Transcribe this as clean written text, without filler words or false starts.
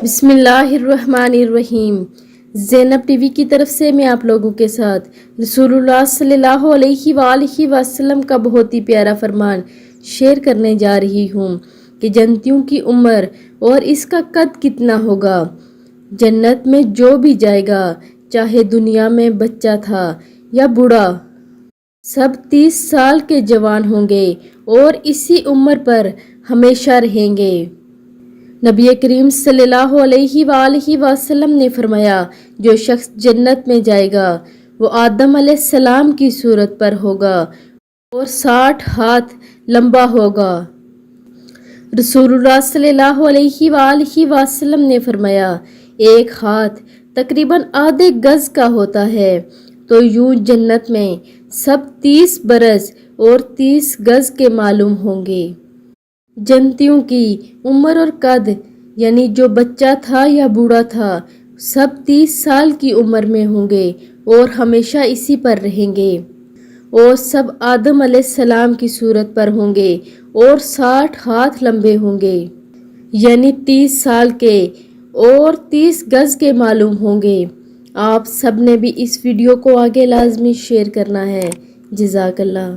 بسم اللہ الرحمن الرحیم۔ زینب ٹی وی کی طرف سے میں آپ لوگوں کے ساتھ رسول اللہ صلی اللہ علیہ وآلہ وسلم کا بہت ہی پیارا فرمان شیئر کرنے جا رہی ہوں کہ جنتیوں کی عمر اور اس کا قد کتنا ہوگا۔ جنت میں جو بھی جائے گا، چاہے دنیا میں بچہ تھا یا بوڑھا، سب 30 سال کے جوان ہوں گے اور اسی عمر پر ہمیشہ رہیں گے۔ نبی کریم صلی اللہ علیہ وآلہ وسلم نے فرمایا، جو شخص جنت میں جائے گا وہ آدم علیہ السلام کی صورت پر ہوگا اور 60 ہاتھ لمبا ہوگا۔ رسول اللہ صلی اللہ علیہ وآلہ وسلم نے فرمایا، ایک ہاتھ تقریباً آدھے گز کا ہوتا ہے، تو یوں جنت میں سب 30 برس اور 30 گز کے معلوم ہوں گے۔ جنتیوں کی عمر اور قد، یعنی جو بچہ تھا یا بوڑھا تھا، سب 30 سال کی عمر میں ہوں گے اور ہمیشہ اسی پر رہیں گے، اور سب آدم علیہ السلام کی صورت پر ہوں گے اور 60 ہاتھ لمبے ہوں گے، یعنی 30 سال کے اور 30 گز کے معلوم ہوں گے۔ آپ سب نے بھی اس ویڈیو کو آگے لازمی شیئر کرنا ہے۔ جزاک اللہ۔